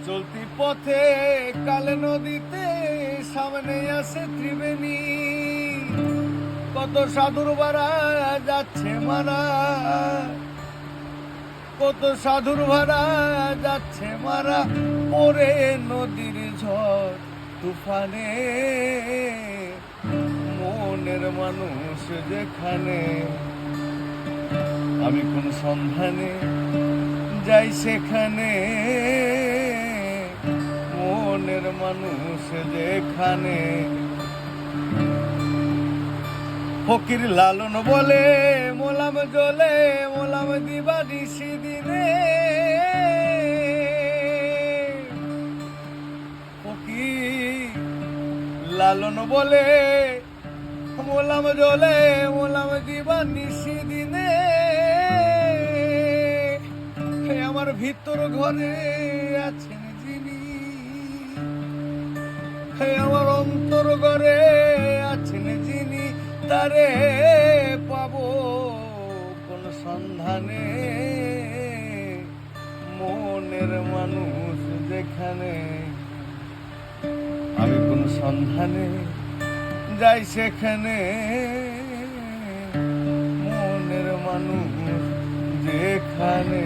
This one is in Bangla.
চলতি পথে কালে নদীতে সামনে আসে ত্রিবেণী, কত সাধুর ভাড়া যাচ্ছে মারা, কত সাধুর ভাড়া যাচ্ছে মারা পরে নদীর ঝড় তুফানে। মনের মানুষ যেখানে, আমি কোন সন্ধানে যাই সেখানে। মনের মানুষ যেখানে, ফকির লালন বলে মোলাম জলে মোলাম দিবা নিশি দিনে। ফকির লালন বলে মোলাম জলে মোলাম দিবা নিশি দিনে। আমার ভিতর ঘরে আছেন যিনি, আমার অন্তর ঘরে আছেন যিনি, তারে পাবো কোন সন্ধানে। মনের মানুষ যেখানে, আমি কোন সন্ধানে যাই সেখানে। মনের মানুষ যেখানে।